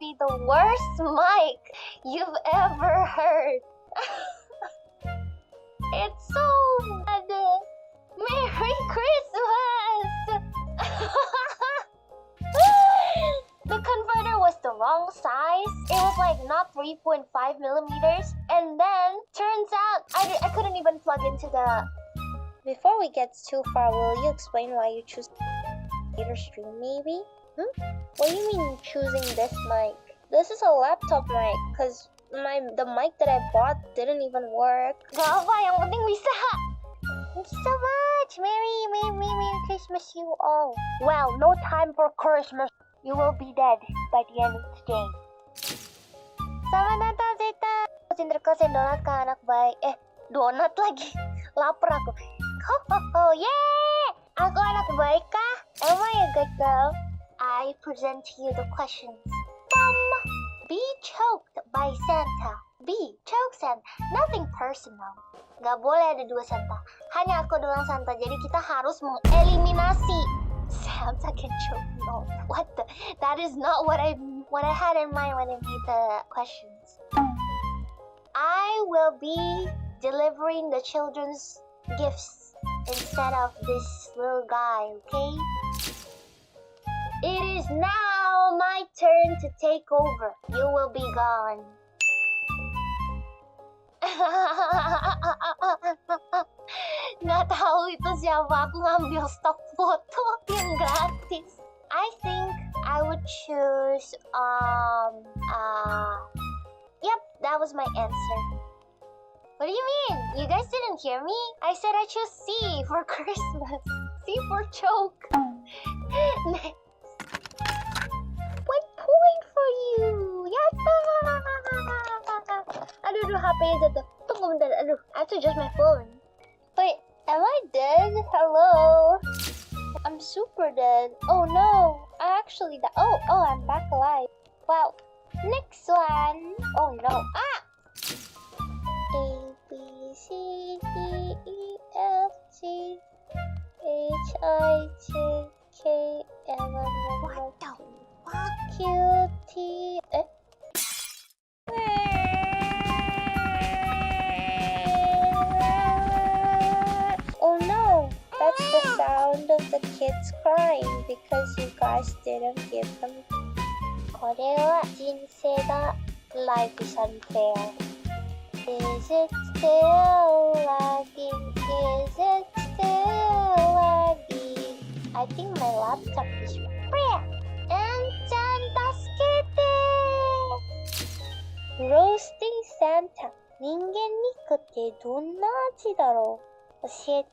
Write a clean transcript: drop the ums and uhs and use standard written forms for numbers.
be the worst mic you've ever heard. It's so bad. Merry Christmas! The converter was the wrong size. It was like not 3.5 millimeters. And then, turns out, I couldn't even plug into the... Before we get too far, will you explain why you choose later stream maybe? What do you mean choosing this mic? This is a laptop mic, cause the mic that I bought didn't even work. Gak apa, yang penting bisa. Thank you so much. Merry Christmas you all. Well, no time for Christmas. You will be dead by the end of the day. Selamat Natal, Zeta. Interrogation donat ke anak baik. Donat lagi. Lapar aku. Ho, yeah! Aku anak baik kah? Am I a good girl? I present to you the questions. Be choked by Santa. B. Choke Santa. Nothing personal. Gak boleh ada dua Santa. Hanya aku doang Santa. Jadi kita harus mengeliminasi Santa can choke. No. What the? That is not what I had in mind when I made the questions. I will be delivering the children's gifts instead of this little guy, okay? It is now my turn to take over. You will be gone. Nggak tahu itu siapa. Aku ngambil stock foto yang gratis. I think I would choose yep, that was my answer. What do you mean? You guys didn't hear me? I said I chose C for Christmas. C for choke. Next. 1 point for you. Yatta! Aduh, HP-nya jatuh. Tunggu bentar. Aduh, I have to adjust my phone. Wait, am I dead? Hello? I'm super dead. Oh no, I actually died. Oh, I'm back alive. Wow. Next one. Oh no. Ah! A, B, C, D, E, F, G, H, I, J, K, L, M, N, what the fuck? Q, T, Oh no, that's the sound of the kids crying because you guys didn't give them. これは人生が Life is unfair. Is it still lagging? Is it still lagging? I think my laptop is rare. And Santa Roasting Santa. 人間肉ってどんな味だろう？教えて。